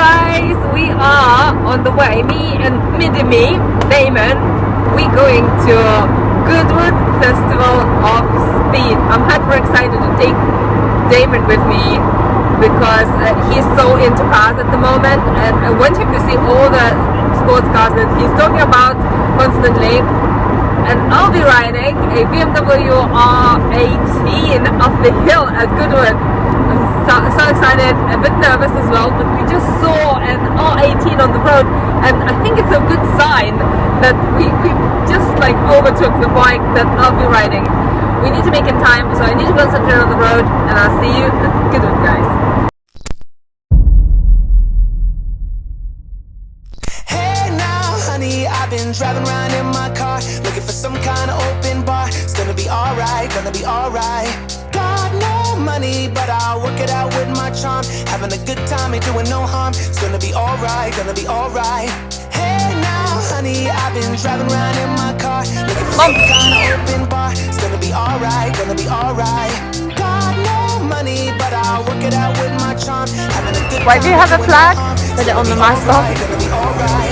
guys, we are on the way, me and Damon, we going to Goodwood Festival of Speed. I'm hyper excited to take Damon with me because he's so into cars at the moment, and I want him to see all the sports cars that he's talking about constantly. And I'll be riding a BMW R18 up the hill at Goodwood. I'm so excited, a bit nervous as well, but we just saw an R18 on the road, and I think it's a good sign that we just like overtook the bike that I'll be riding. We need to make it time, so I need to concentrate on the road, and I'll see you at Goodwood, guys. Hey now, honey, I've been driving around in my car, looking for some kind of open bar. It's gonna be alright, gonna be alright. Got no money, but I'll work it out with my charm. Having a good time, ain't doing no harm. It's gonna be alright, gonna be alright. Hey now, honey, I've been driving around in my car, looking for some kind of open bar. It's gonna be alright, gonna be alright. Got no money, but I'll work it out with my charm. Having a good Why do you have a flag? Put it on the mask off. gonna be alright.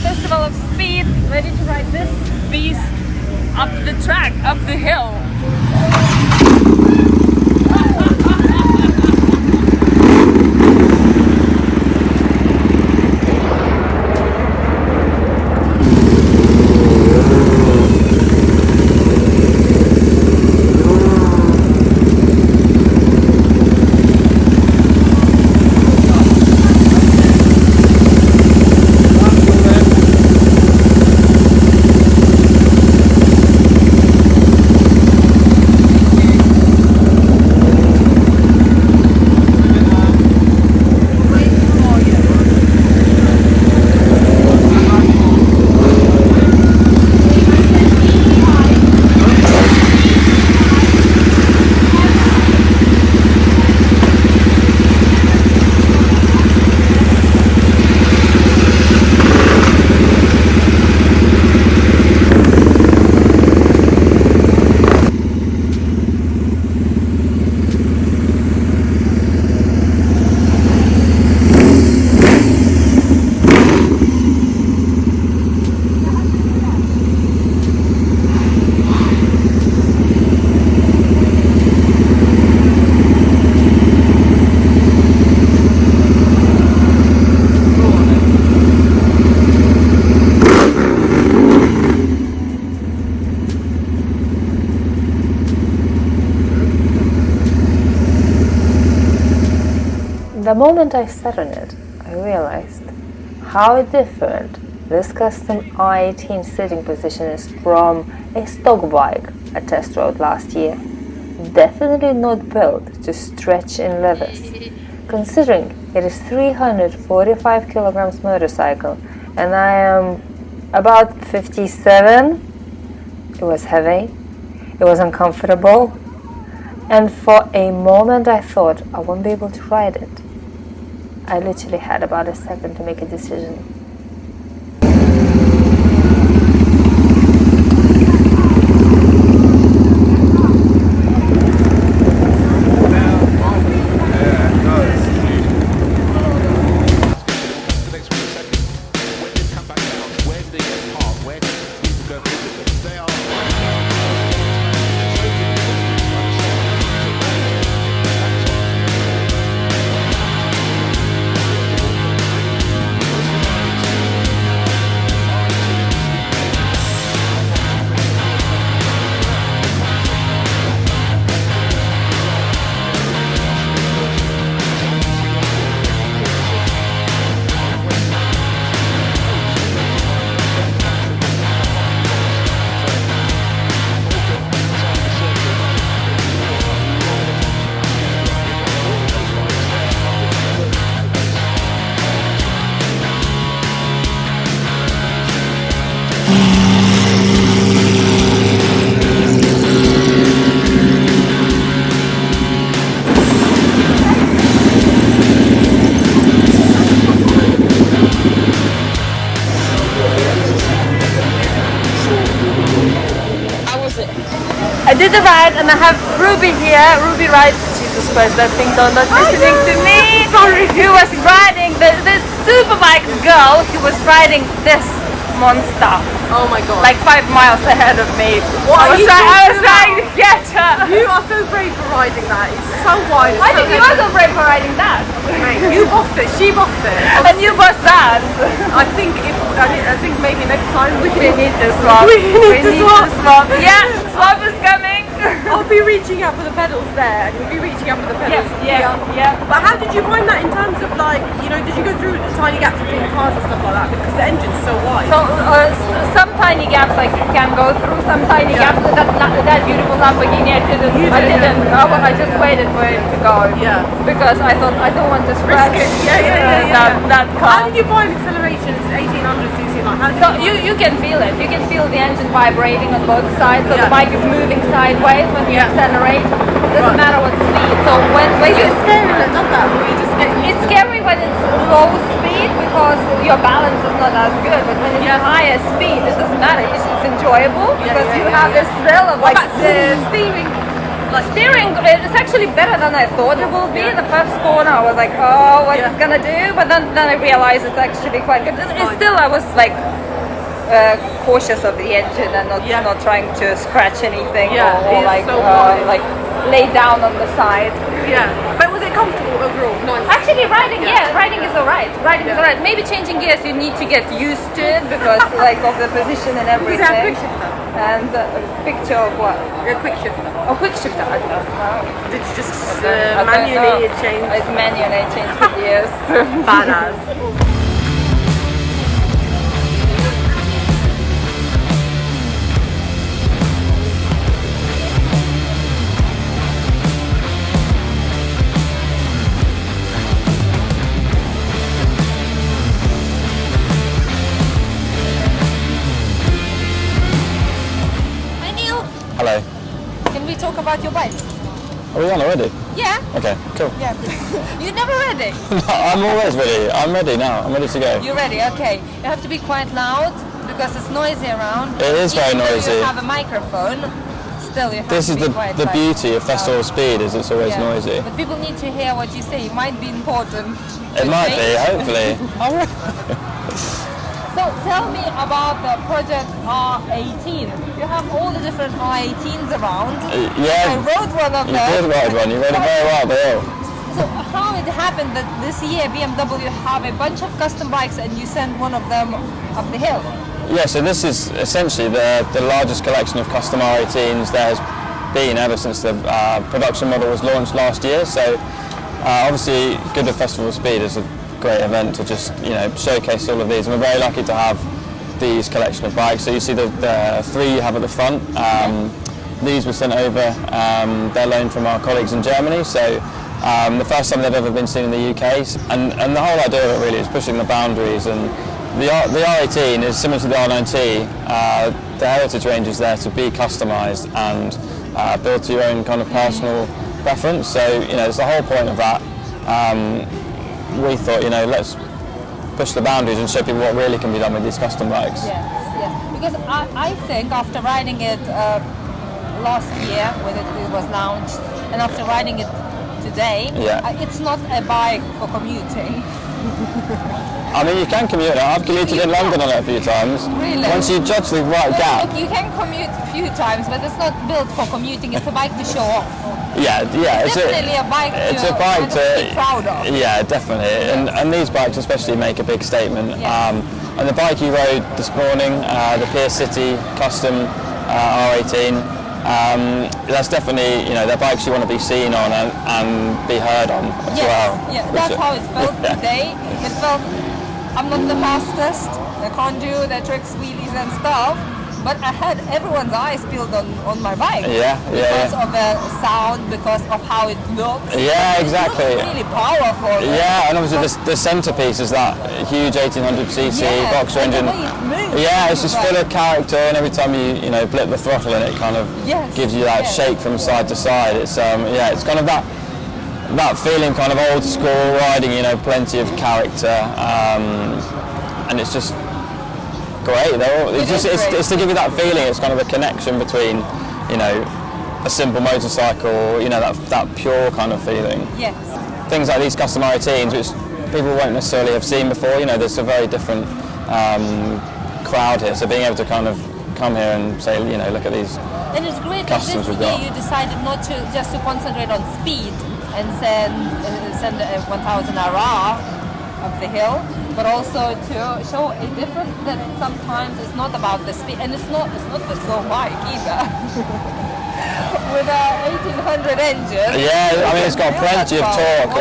Festival of Speed, ready to ride this beast up the track, up the hill. The moment I sat on it, I realized how different this custom R18 sitting position is from a stock bike I test rode last year. Definitely not built to stretch in levers. Considering it is 345 kilograms motorcycle and I am about 57, it was heavy, it was uncomfortable, and for a moment I thought I won't be able to ride it. I literally had about a second to make a decision. I did the ride and I have Ruby here. Ruby rides, Jesus Christ, that thing not listening to me. Sorry. Who was riding, this superbike girl who was riding this monster. Oh my god. Like 5 miles ahead of me. What I was trying to get her. You are so brave for riding that. It's so wide. I think you are so brave for riding that. Mate, you bossed it. She bossed it. And you bossed that. I think maybe next time we need to swap. We need to swap. Yeah, swap is coming. I'll be reaching out for the pedals there, and you'll be reaching out for the pedals Yeah. But how did you find that in terms of like, did you go through the tiny gaps between cars and stuff like that? Because the engine's so wide. So some tiny gaps like can go through some tiny gaps. That beautiful Lamborghini I didn't. I just waited for it to go. Yeah. Because I thought I don't want to scratch that car. How did you find acceleration? It's 1800 cc. Like, how did So you can feel it. You can feel the engine vibrating on both sides. So the bike is moving sideways when you accelerate. It doesn't matter what speed. So when you it's scary when it does that. When you just get it's scary when it's low speed because your balance is not as good. But when it's higher speed, it doesn't matter. It's enjoyable because you have this thrill of like the steering. Like steering, it's actually better than I thought it will be. The first corner I was like, oh, what's it gonna do? But then I realized it's actually quite good. It's still, I was like cautious of the engine and not trying to scratch anything or like lay down on the side. Yeah, but was it comfortable overall? Nice. Actually, riding is alright. Riding is alright. Maybe changing gears, you need to get used to it because like of the position and everything. Is that a quick shifter? And a picture of what? A quick shifter. A quick shifter. I don't know. Did you just I don't manually know. change? It's manually changed for years. Badass. Hello. Can we talk about your bike? Are we on already? Yeah. Okay, cool. Yeah. You're never ready. I'm always ready. I'm ready now. I'm ready to go. You're ready. Okay. You have to be quite loud because it's noisy around. It is very noisy. You have a microphone. Still, you have This to is be the quite beauty of festival speed is it's always noisy. But people need to hear what you say. It might be important. It might be, hopefully. So tell me about the project R18. You have all the different R18s around. Yeah. I rode one of them. You did ride one. You rode it very well, Bill. So how it happened that this year BMW have a bunch of custom bikes and you sent one of them up the hill? Yeah, so this is essentially the largest collection of custom R18s there has been ever since the production model was launched last year. So Obviously, Goodwood Festival of Speed is a great event to just showcase all of these, and we're very lucky to have these collection of bikes. So you see the three you have at the front. These were sent over. They're loaned from our colleagues in Germany. So the first time they've ever been seen in the UK, and the whole idea of it really is pushing the boundaries. And the R18 is similar to the R19. The heritage range is there to be customised and built to your own kind of personal preference. So it's the whole point of that. We thought, let's push the boundaries and show people what really can be done with these custom bikes. Yes. Because I think after riding it last year when it was launched, and after riding it today, it's not a bike for commuting. I mean, you can commute it. I've commuted in London on it a few times. Really? Once you judge the right gap. Look, you can commute a few times, but it's not built for commuting. It's a bike to show off. Yeah. It's definitely a bike to be proud of. Yeah, definitely. And these bikes especially make a big statement. Yes. And the bike you rode this morning, the Pier City Custom R18. That's definitely, they're bikes you want to be seen on and be heard on as well. Yeah, that's how it felt today. It felt, I'm not the fastest, I can't do the tricks, wheelies and stuff, but I had everyone's eyes peeled on my bike. Because of the sound, because of how it looks. Yeah, exactly. It looks really powerful. Yeah, and obviously the centerpiece is that huge 1800cc boxer engine. It's just full of character, and every time you blip the throttle and it kind of gives you that shake from side to side. It's it's kind of that feeling, kind of old school riding, plenty of character, and it's just great. It's to give you that feeling. It's kind of a connection between a simple motorcycle, that pure kind of feeling. Yes. Things like these custom R18s, which people won't necessarily have seen before. There's a very different crowd here, so being able to kind of come here and say, look at these. And it's great that this year you decided not to just to concentrate on speed and send 1000 RR up the hill, but also to show a different, that sometimes it's not about the speed, and it's not the slow bike either. With a 1800 engine. Yeah, I mean it's got plenty of torque.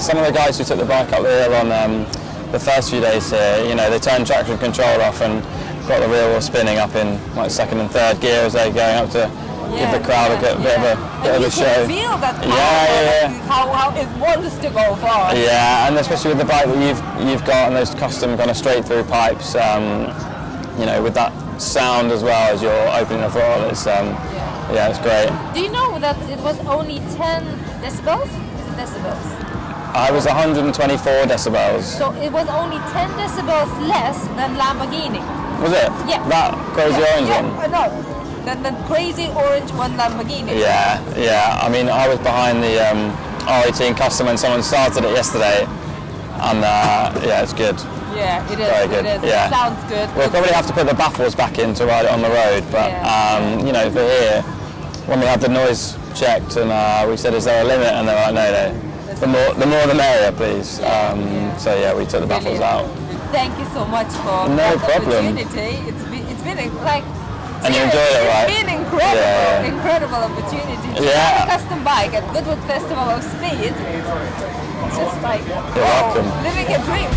Some of the guys who took the bike up the hill on the first few days here, they turned traction control off and got the rear wheel spinning up in like second and third gear as they're going up to give the crowd a bit of a show. You can feel that power, how it wants to go far. Yeah, and especially with the bike that you've got and those custom kind of straight through pipes, with that sound as well as you're opening the throttle, it's it's great. Do you know that it was only 10 decibels? Is it decibels? I was 124 decibels. So it was only 10 decibels less than Lamborghini. Was it? Yeah. That crazy orange one? No. The crazy orange one Lamborghini. Yeah. I mean, I was behind the R18 Custom when someone started it yesterday, and it's good. Yeah, it is. Very good. It is. Yeah. It sounds good. We'll probably have to put the baffles back in to ride it on the road, but for here, when we had the noise checked and we said, "Is there a limit?" and they were like, "No. The more the merrier, please." We took the baffles out. Thank you so much for no that problem. opportunity. It's been and you enjoyed it, right? It's been incredible opportunity to ride a custom bike at Goodwood Festival of Speed. It's just like, You're welcome. living a dream.